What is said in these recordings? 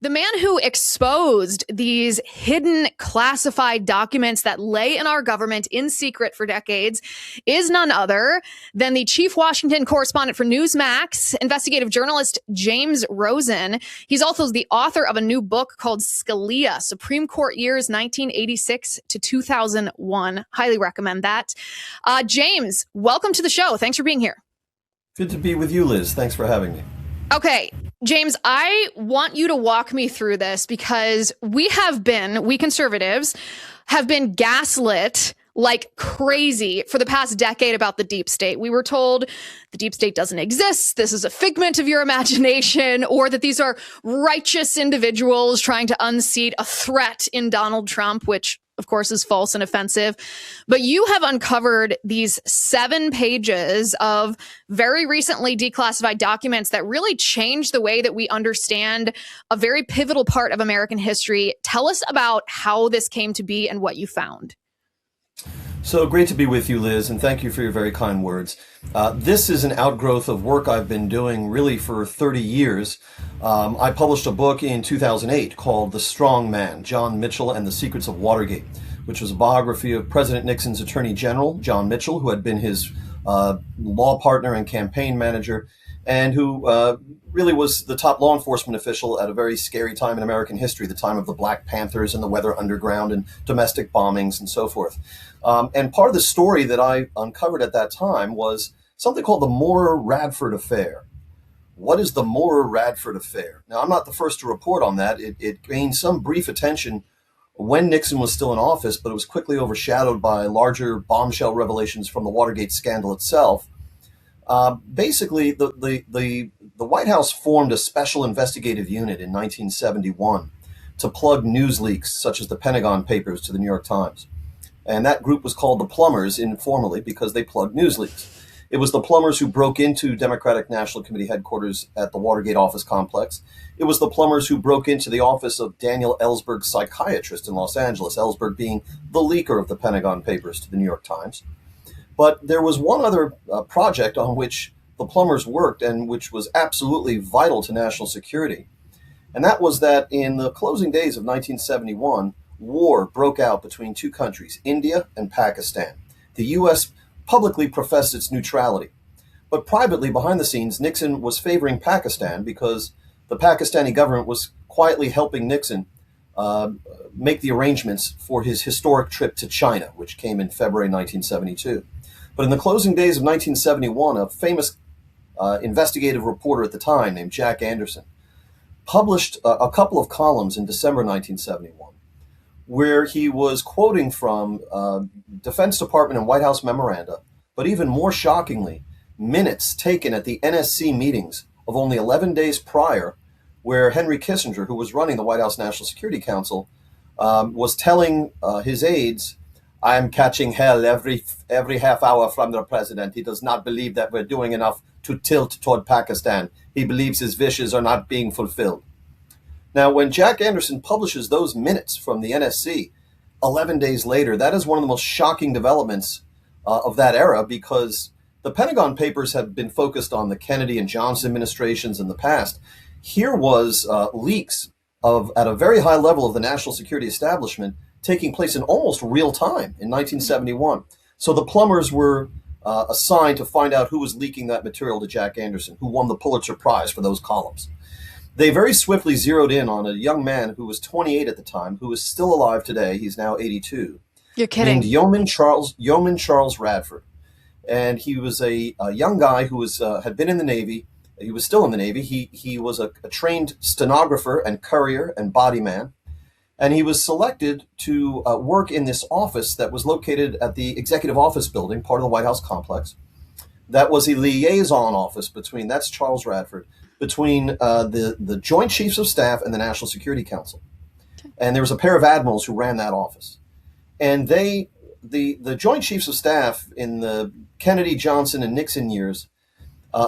The man who exposed these hidden classified documents that lay in our government in secret for decades is none other than the chief Washington correspondent for Newsmax, investigative journalist James Rosen. He's also the author of a new book called Scalia, Supreme Court Years 1986 to 2001. Highly recommend that. James, welcome to the show. Thanks for being here. Good to be with you, Liz. Thanks for having me. Okay, James, I want you to walk me through this because we conservatives have been gaslit like crazy for the past decade about the deep state. We were told the deep state doesn't exist, this is a figment of your imagination, or that these are righteous individuals trying to unseat a threat in Donald Trump, which of course is false and offensive. But you have uncovered these 7 pages of very recently declassified documents that really change the way that we understand a very pivotal part of American history. Tell us about how this came to be and what you found. So great to be with you, Liz, and thank you for your very kind words. This is an outgrowth of work I've been doing really for 30 years. I published a book in 2008 called The Strong Man, John Mitchell and the Secrets of Watergate, which was a biography of President Nixon's Attorney General, John Mitchell, who had been his law partner and campaign manager, and who really was the top law enforcement official at a very scary time in American history, the time of the Black Panthers and the Weather Underground and domestic bombings and so forth. And part of the story that I uncovered at that time was something called the Moorer-Radford Affair. What is the Moorer-Radford Affair? Now, I'm not the first to report on that. It gained some brief attention when Nixon was still in office, but it was quickly overshadowed by larger bombshell revelations from the Watergate scandal itself. Basically, the White House formed a special investigative unit in 1971 to plug news leaks such as the Pentagon Papers to the New York Times. And that group was called the Plumbers informally because they plugged news leaks. It was the Plumbers who broke into Democratic National Committee headquarters at the Watergate office complex. It was the Plumbers who broke into the office of Daniel Ellsberg, psychiatrist in Los Angeles, Ellsberg being the leaker of the Pentagon Papers to the New York Times. But there was one other project on which the Plumbers worked and which was absolutely vital to national security. And that was that in the closing days of 1971, war broke out between two countries, India and Pakistan. The U.S. publicly professed its neutrality. But privately, behind the scenes, Nixon was favoring Pakistan because the Pakistani government was quietly helping Nixon make the arrangements for his historic trip to China, which came in February 1972. But in the closing days of 1971, a famous investigative reporter at the time named Jack Anderson published a couple of columns in December 1971 where he was quoting from Defense Department and White House memoranda, but even more shockingly, minutes taken at the NSC meetings of only 11 days prior, where Henry Kissinger, who was running the White House National Security Council, was telling his aides, "I'm catching hell every half hour from the president. He does not believe that we're doing enough to tilt toward Pakistan. He believes his wishes are not being fulfilled." Now, when Jack Anderson publishes those minutes from the NSC 11 days later, that is one of the most shocking developments of that era, because the Pentagon Papers have been focused on the Kennedy and Johnson administrations in the past. Here was leaks at a very high level of the national security establishment taking place in almost real time in 1971. So the Plumbers were assigned to find out who was leaking that material to Jack Anderson, who won the Pulitzer Prize for those columns. They very swiftly zeroed in on a young man who was 28 at the time, who is still alive today. He's now 82. You're kidding. Named Yeoman Charles Radford. And he was a young guy who had been in the Navy. He was still in the Navy. He was a trained stenographer and courier and body man. And he was selected to work in this office that was located at the Executive Office Building, part of the White House complex. That was a liaison office that's Charles Radford, between the Joint Chiefs of Staff and the National Security Council. And there was a pair of admirals who ran that office. And the Joint Chiefs of Staff in the Kennedy, Johnson, and Nixon years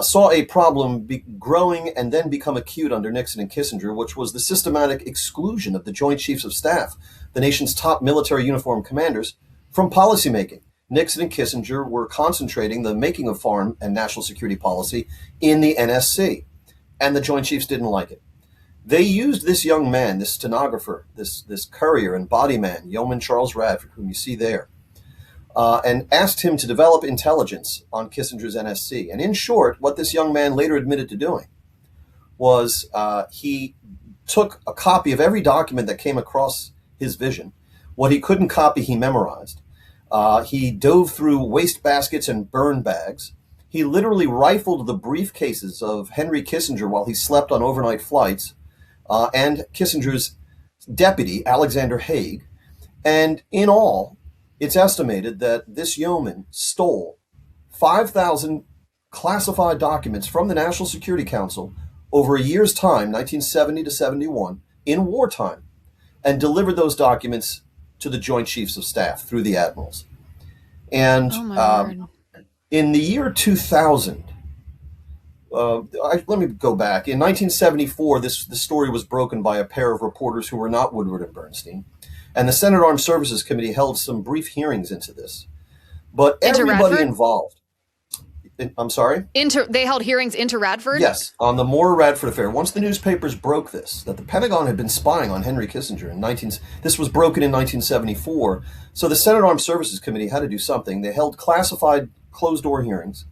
saw a problem growing and then become acute under Nixon and Kissinger, which was the systematic exclusion of the Joint Chiefs of Staff, the nation's top military uniformed commanders, from policymaking. Nixon and Kissinger were concentrating the making of foreign and national security policy in the NSC, and the Joint Chiefs didn't like it. They used this young man, this stenographer, this courier and body man, Yeoman Charles Radford, whom you see there, and asked him to develop intelligence on Kissinger's NSC. And in short, what this young man later admitted to doing was he took a copy of every document that came across his vision. What he couldn't copy, he memorized. He dove through waste baskets and burn bags. He literally rifled the briefcases of Henry Kissinger while he slept on overnight flights, and Kissinger's deputy, Alexander Haig. And in all, it's estimated that this yeoman stole 5,000 classified documents from the National Security Council over a year's time, 1970 to 71, in wartime, and delivered those documents to the Joint Chiefs of Staff through the admirals. And in the year 2000, let me go back. In 1974, this story was broken by a pair of reporters who were not Woodward and Bernstein, and the Senate Armed Services Committee held some brief hearings into this. But everybody involved. I'm sorry? They held hearings into Radford? Yes, on the Moore-Radford affair. Once the newspapers broke this, that the Pentagon had been spying on Henry Kissinger this was broken in 1974, so the Senate Armed Services Committee had to do something. They held classified closed-door hearings,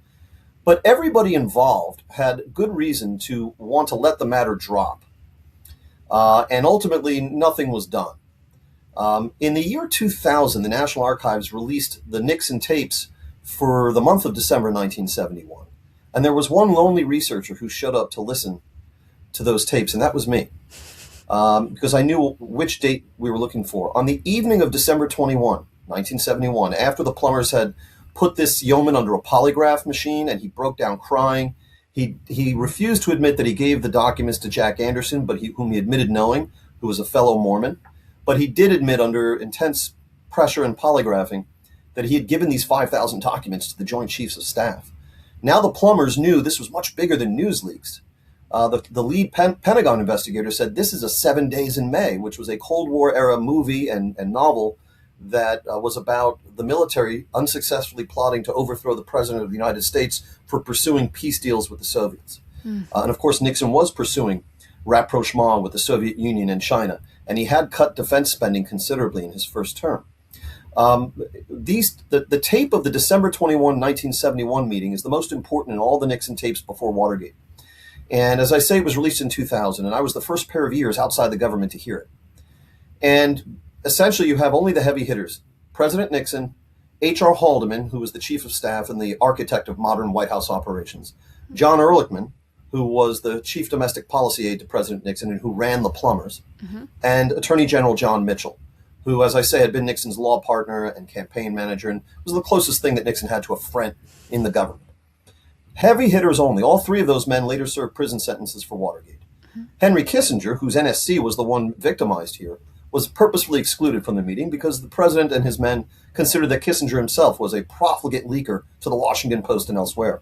but everybody involved had good reason to want to let the matter drop, and ultimately nothing was done. In the year 2000, the National Archives released the Nixon tapes for the month of December 1971. And there was one lonely researcher who showed up to listen to those tapes, and that was me, because I knew which date we were looking for. On the evening of December 21, 1971, after the plumbers had put this yeoman under a polygraph machine and he broke down crying, he refused to admit that he gave the documents to Jack Anderson, whom he admitted knowing, who was a fellow Mormon. But he did admit under intense pressure and polygraphing that he had given these 5,000 documents to the Joint Chiefs of Staff. Now the plumbers knew this was much bigger than news leaks. The lead Pentagon investigator said this is a 7 Days in May, which was a Cold War era movie and novel that was about the military unsuccessfully plotting to overthrow the President of the United States for pursuing peace deals with the Soviets. And of course, Nixon was pursuing rapprochement with the Soviet Union and China, and he had cut defense spending considerably in his first term. The tape of the December 21, 1971 meeting is the most important in all the Nixon tapes before Watergate. And as I say, it was released in 2000, and I was the first pair of ears outside the government to hear it. And essentially, you have only the heavy hitters: President Nixon, H.R. Haldeman, who was the chief of staff and the architect of modern White House operations, John Ehrlichman, who was the chief domestic policy aide to President Nixon and who ran the plumbers, and Attorney General John Mitchell, who, as I say, had been Nixon's law partner and campaign manager and was the closest thing that Nixon had to a friend in the government. Heavy hitters only. All three of those men later served prison sentences for Watergate. Henry Kissinger, whose NSC was the one victimized here, was purposefully excluded from the meeting because the president and his men considered that Kissinger himself was a profligate leaker to the Washington Post and elsewhere.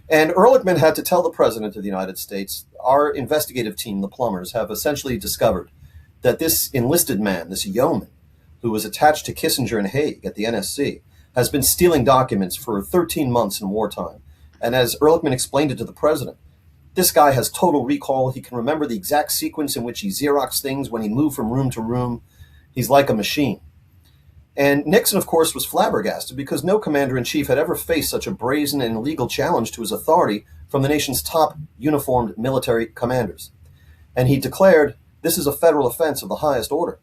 And Ehrlichman had to tell the president of the United States, our investigative team, the plumbers, have essentially discovered that this enlisted man, this yeoman, who was attached to Kissinger and Haig at the NSC, has been stealing documents for 13 months in wartime. And as Ehrlichman explained it to the president, this guy has total recall. He can remember the exact sequence in which he Xeroxed things when he moved from room to room. He's like a machine. And Nixon, of course, was flabbergasted because no commander-in-chief had ever faced such a brazen and illegal challenge to his authority from the nation's top uniformed military commanders. And he declared, this is a federal offense of the highest order.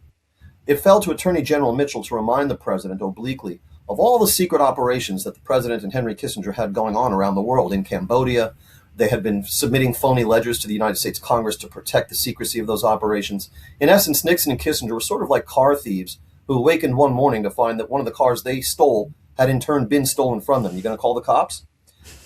It fell to Attorney General Mitchell to remind the president obliquely of all the secret operations that the president and Henry Kissinger had going on around the world. In Cambodia, they had been submitting phony ledgers to the United States Congress to protect the secrecy of those operations. In essence, Nixon and Kissinger were sort of like car thieves who awakened one morning to find that one of the cars they stole had in turn been stolen from them. You going to call the cops?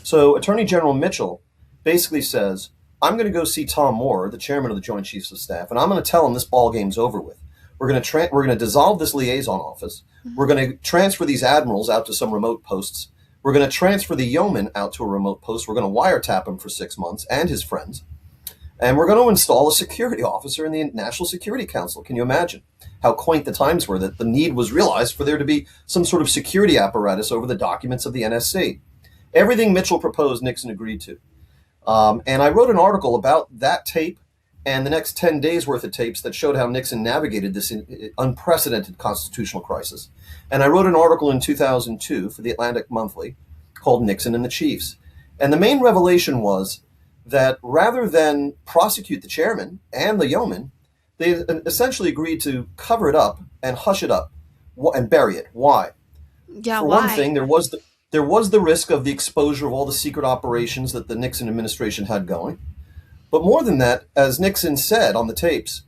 So Attorney General Mitchell basically says, I'm going to go see Tom Moore, the chairman of the Joint Chiefs of Staff, and I'm going to tell him this ball game's over with. We're going to dissolve this liaison office. We're going to transfer these admirals out to some remote posts. We're going to transfer the yeoman out to a remote post. We're going to wiretap him for 6 months and his friends. And we're going to install a security officer in the National Security Council. Can you imagine how quaint the times were that the need was realized for there to be some sort of security apparatus over the documents of the NSC? Everything Mitchell proposed, Nixon agreed to. And I wrote an article about that tape and the next 10 days worth of tapes that showed how Nixon navigated this unprecedented constitutional crisis. And I wrote an article in 2002 for the Atlantic Monthly called Nixon and the Chiefs. And the main revelation was that rather than prosecute the chairman and the yeoman, they essentially agreed to cover it up and hush it up and bury it. Why? Yeah, For why? one thing, there was the risk of the exposure of all the secret operations that the Nixon administration had going. But more than that, as Nixon said on the tapes,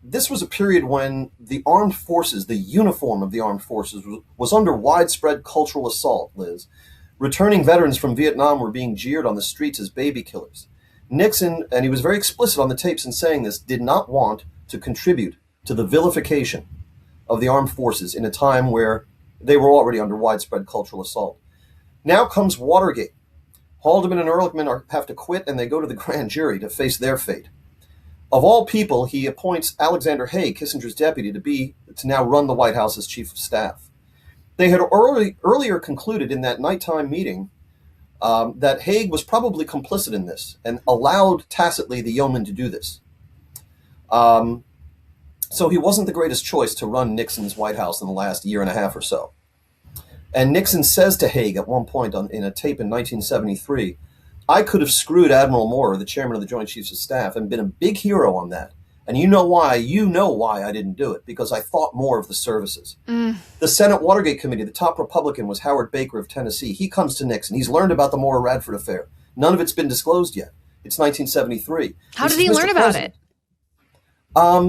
this was a period when the armed forces, the uniform of the armed forces, was under widespread cultural assault, Liz. Returning veterans from Vietnam were being jeered on the streets as baby killers. Nixon, and he was very explicit on the tapes in saying this, did not want to contribute to the vilification of the armed forces in a time where they were already under widespread cultural assault. Now comes Watergate. Haldeman and Ehrlichman have to quit, and they go to the grand jury to face their fate. Of all people, he appoints Alexander Haig, Kissinger's deputy, to now run the White House as chief of staff. They had earlier concluded in that nighttime meeting that Haig was probably complicit in this and allowed tacitly the yeoman to do this. So he wasn't the greatest choice to run Nixon's White House in the last year and a half or so. And Nixon says to Haig at one point in a tape in 1973, "I could have screwed Admiral Moore, the chairman of the Joint Chiefs of Staff, and been a big hero on that. And you know why I didn't do it, because I thought more of the services." The Senate Watergate Committee, the top Republican was Howard Baker of Tennessee. He comes to Nixon. He's learned about the Moore Radford affair. None of it's been disclosed yet. It's 1973. How did he learn about it?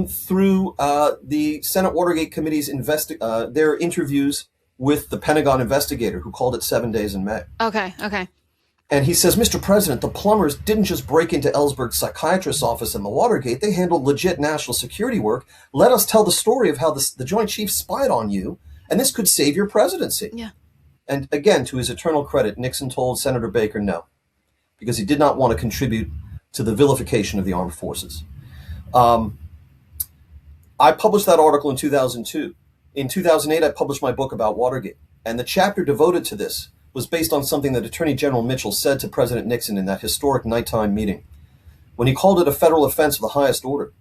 Through the Senate Watergate Committee's their interviews with the Pentagon investigator who called it 7 days in May. Okay. And he says, "Mr. President, the plumbers didn't just break into Ellsberg's psychiatrist's office in the Watergate. They handled legit national security work. Let us tell the story of how the Joint Chiefs spied on you, and this could save your presidency." Yeah. And again, to his eternal credit, Nixon told Senator Baker no, because he did not want to contribute to the vilification of the armed forces. I published that article in 2002. In 2008, I published my book about Watergate, and the chapter devoted to this was based on something that Attorney General Mitchell said to President Nixon in that historic nighttime meeting. When he called it a federal offense of the highest order,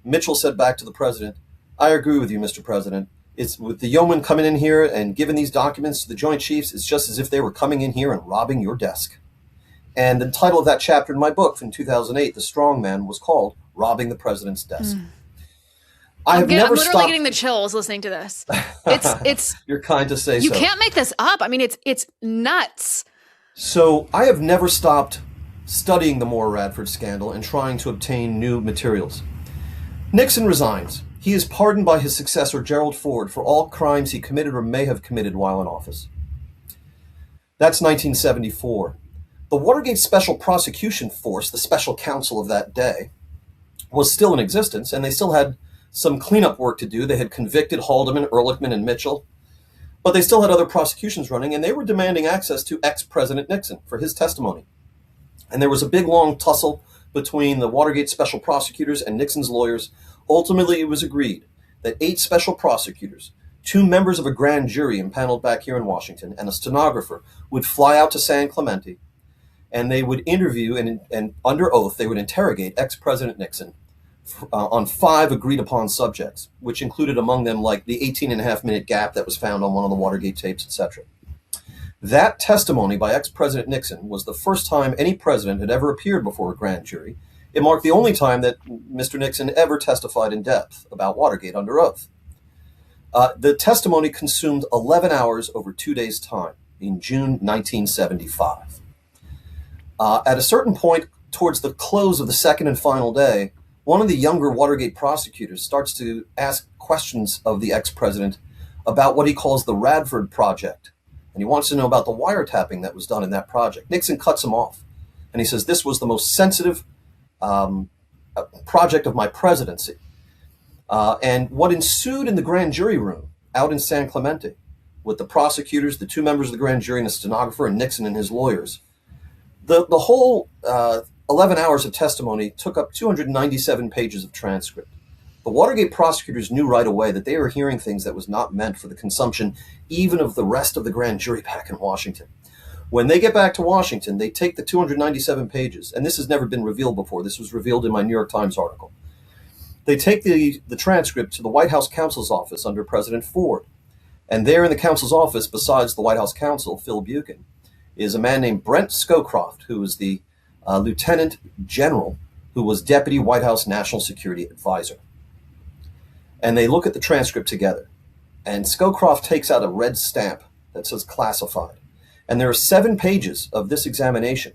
Mitchell said back to the president, "I agree with you, Mr. President. It's with the yeoman coming in here and giving these documents to the Joint Chiefs, it's just as if they were coming in here and robbing your desk." And the title of that chapter in my book from 2008, The Strong Man, was called Robbing the President's Desk. I'm literally getting the chills listening to this. It's You're kind to say so. You can't make this up. I mean, it's nuts. So I have never stopped studying the Moore Radford scandal and trying to obtain new materials. Nixon resigns. He is pardoned by his successor, Gerald Ford, for all crimes he committed or may have committed while in office. That's 1974. The Watergate Special Prosecution Force, the special counsel of that day, was still in existence, and they still had some cleanup work to do. They had convicted Haldeman, Ehrlichman, and Mitchell, but they still had other prosecutions running, and they were demanding access to ex-President Nixon for his testimony. And there was a big, long tussle between the Watergate special prosecutors and Nixon's lawyers. Ultimately, it was agreed that 8 special prosecutors, 2 members of a grand jury impaneled back here in Washington, and a stenographer would fly out to San Clemente, and they would interview and under oath, they would interrogate ex-President Nixon on 5 agreed-upon subjects, which included among them like the 18-and-a-half-minute gap that was found on one of the Watergate tapes, etc. That testimony by ex-President Nixon was the first time any president had ever appeared before a grand jury. It marked the only time that Mr. Nixon ever testified in depth about Watergate under oath. The testimony consumed 11 hours over 2 days' time in June 1975. At a certain point towards the close of the second and final day, one of the younger Watergate prosecutors starts to ask questions of the ex-president about what he calls the Radford Project. And he wants to know about the wiretapping that was done in that project. Nixon cuts him off. And he says, "This was the most sensitive project of my presidency." And what ensued in the grand jury room out in San Clemente with the prosecutors, the 2 members of the grand jury, and a stenographer, and Nixon and his lawyers, the whole 11 hours of testimony took up 297 pages of transcript. The Watergate prosecutors knew right away that they were hearing things that was not meant for the consumption even of the rest of the grand jury back in Washington. When they get back to Washington, they take the 297 pages, and this has never been revealed before. This was revealed in my New York Times article. They take the transcript to the White House counsel's office under President Ford. And there in the counsel's office, besides the White House counsel, Phil Buchan, is a man named Brent Scowcroft, who is the lieutenant general who was deputy White House national security advisor. And they look at the transcript together. And Scowcroft takes out a red stamp that says classified. And there are 7 pages of this examination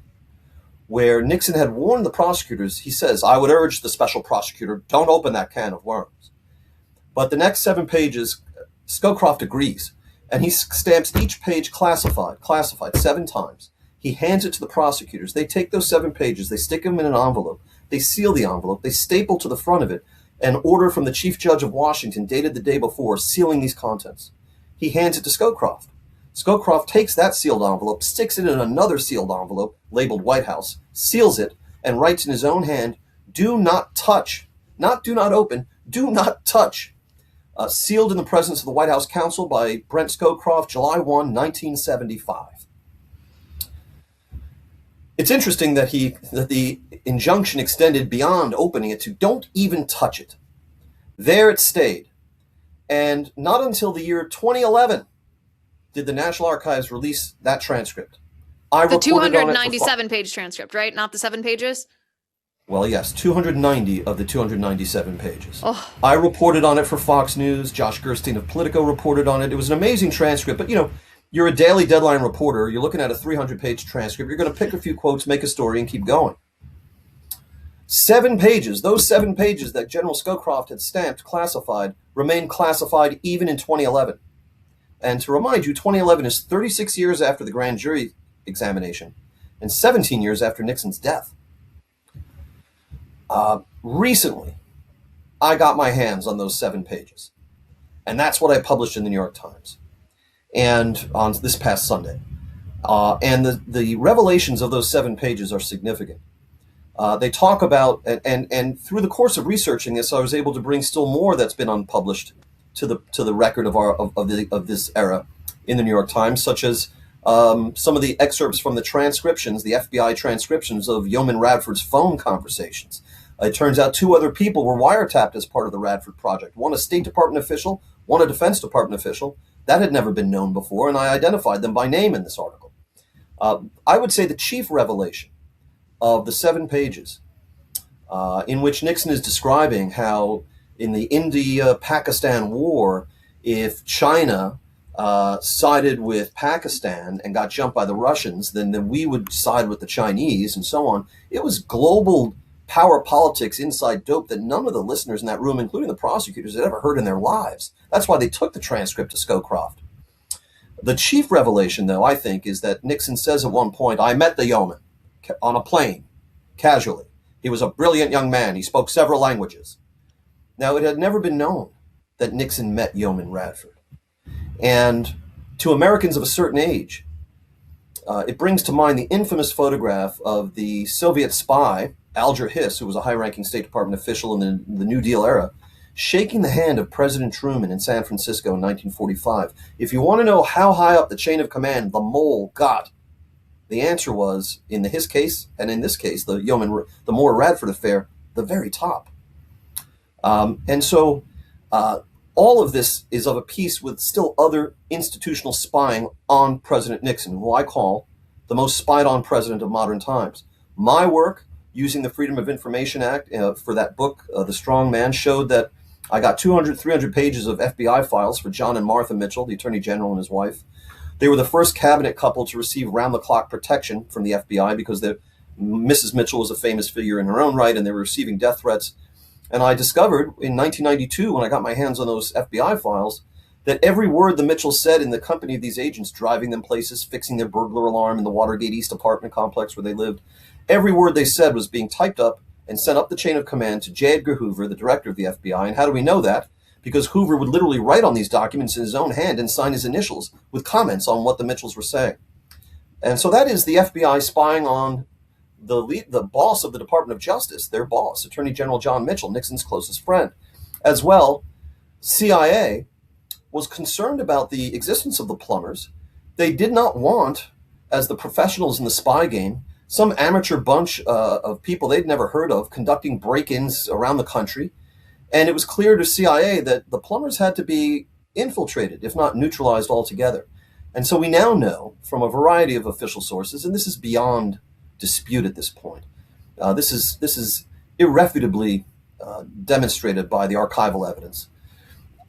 where Nixon had warned the prosecutors. He says, I would urge the special prosecutor, don't open that can of worms. But the next 7 pages, Scowcroft agrees. And he stamps each page classified 7 times. He hands it to the prosecutors. They take those 7 pages, they stick them in an envelope, they seal the envelope, they staple to the front of it an order from the Chief Judge of Washington dated the day before sealing these contents. He hands it to Scowcroft. Scowcroft takes that sealed envelope, sticks it in another sealed envelope labeled White House, seals it, and writes in his own hand, do not touch, not do not open, do not touch. Sealed in the presence of the White House counsel by Brent Scowcroft, July 1, 1975. It's interesting that the injunction extended beyond opening it to don't even touch it. There it stayed. And not until the year 2011 did the National Archives release that transcript. The 297-page transcript, right? Not the 7 pages? Well, yes, 290 of the 297 pages. Oh. I reported on it for Fox News. Josh Gerstein of Politico reported on it. It was an amazing transcript, but you're a Daily Deadline reporter. You're looking at a 300-page transcript. You're going to pick a few quotes, make a story, and keep going. 7 pages, those 7 pages that General Scowcroft had stamped classified, remained classified even in 2011. And to remind you, 2011 is 36 years after the grand jury examination and 17 years after Nixon's death. Recently, I got my hands on those 7 pages. And that's what I published in the New York Times. And on this past Sunday. And the revelations of those 7 pages are significant. They talk about, and through the course of researching this, I was able to bring still more that's been unpublished to the record of this era in the New York Times, such as some of the excerpts from the transcriptions, the FBI transcriptions of Yeoman Radford's phone conversations. It turns out 2 other people were wiretapped as part of the Radford Project. One a State Department official, one a Defense Department official. That had never been known before, and I identified them by name in this article. I would say the chief revelation of the 7 pages in which Nixon is describing how in the India-Pakistan war, if China sided with Pakistan and got jumped by the Russians, then we would side with the Chinese and so on. It was global power politics inside dope that none of the listeners in that room, including the prosecutors, had ever heard in their lives. That's why they took the transcript to Scowcroft. The chief revelation, though, I think, is that Nixon says at one point, I met the yeoman on a plane, casually. He was a brilliant young man. He spoke several languages. Now, it had never been known that Nixon met Yeoman Radford. And to Americans of a certain age, it brings to mind the infamous photograph of the Soviet spy, Alger Hiss, who was a high-ranking State Department official in the New Deal era, shaking the hand of President Truman in San Francisco in 1945. If you want to know how high up the chain of command the mole got, the answer was, in his case, and in this case, the Moore Radford affair, the very top. And so all of this is of a piece with still other institutional spying on President Nixon, who I call the most spied-on president of modern times. My work using the Freedom of Information Act for that book, The Strong Man, showed that I got 200, 300 pages of FBI files for John and Martha Mitchell, the Attorney General and his wife. They were the first cabinet couple to receive round-the-clock protection from the FBI because Mrs. Mitchell was a famous figure in her own right, and they were receiving death threats. And I discovered in 1992, when I got my hands on those FBI files, that every word the Mitchells said in the company of these agents, driving them places, fixing their burglar alarm in the Watergate East apartment complex where they lived, every word they said was being typed up and sent up the chain of command to J. Edgar Hoover, the director of the FBI. And how do we know that? Because Hoover would literally write on these documents in his own hand and sign his initials with comments on what the Mitchells were saying. And so that is the FBI spying on the boss of the Department of Justice, their boss, Attorney General John Mitchell, Nixon's closest friend. As well, CIA was concerned about the existence of the plumbers. They did not want as the professionals in the spy game, some amateur bunch of people they'd never heard of conducting break-ins around the country. And it was clear to CIA that the plumbers had to be infiltrated, if not neutralized altogether. And so we now know from a variety of official sources, and this is beyond dispute at this point, this is irrefutably demonstrated by the archival evidence,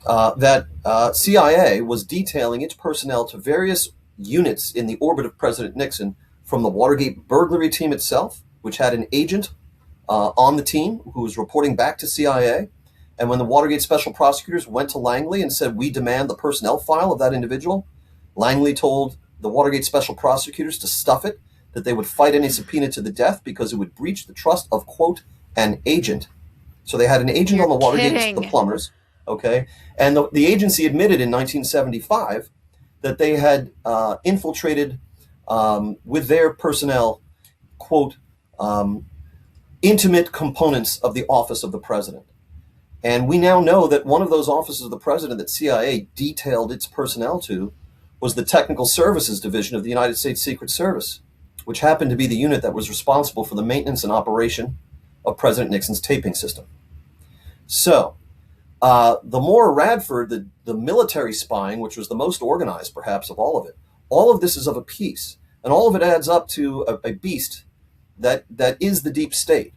that CIA was detailing its personnel to various units in the orbit of President Nixon, from the Watergate burglary team itself, which had an agent on the team who was reporting back to CIA. And when the Watergate special prosecutors went to Langley and said, "We demand the personnel file of that individual," Langley told the Watergate special prosecutors to stuff it, that they would fight any subpoena to the death because it would breach the trust of, quote, "an agent." So they had an agent on the Watergate, the plumbers, okay? And the agency admitted in 1975 that they had infiltrated with their personnel, quote, intimate components of the office of the president. And we now know that one of those offices of the president that CIA detailed its personnel to was the Technical Services Division of the United States Secret Service, which happened to be the unit that was responsible for the maintenance and operation of President Nixon's taping system. So, the Moore Radford, the military spying, which was the most organized perhaps of all of this is of a piece. And all of it adds up to a beast that is the deep state.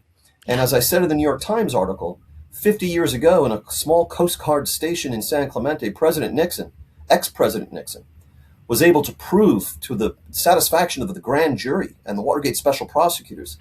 And as I said in the New York Times article, 50 years ago in a small Coast Guard station in San Clemente, President Nixon, ex-President Nixon, was able to prove to the satisfaction of the grand jury and the Watergate special prosecutors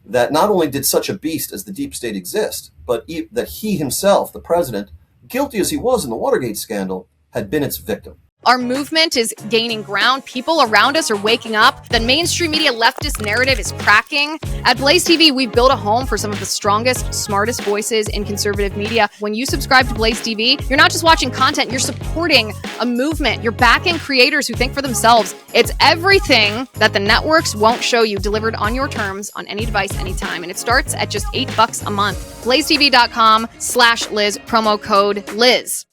that not only did such a beast as the deep state exist, but that he himself, the president, guilty as he was in the Watergate scandal, had been its victim. Our movement is gaining ground. People around us are waking up. The mainstream media leftist narrative is cracking. At Blaze TV, we've built a home for some of the strongest, smartest voices in conservative media. When you subscribe to Blaze TV, you're not just watching content, you're supporting a movement. You're backing creators who think for themselves. It's everything that the networks won't show you, delivered on your terms, on any device, anytime. And it starts at just $8 a month. BlazeTV.com/Liz, promo code Liz.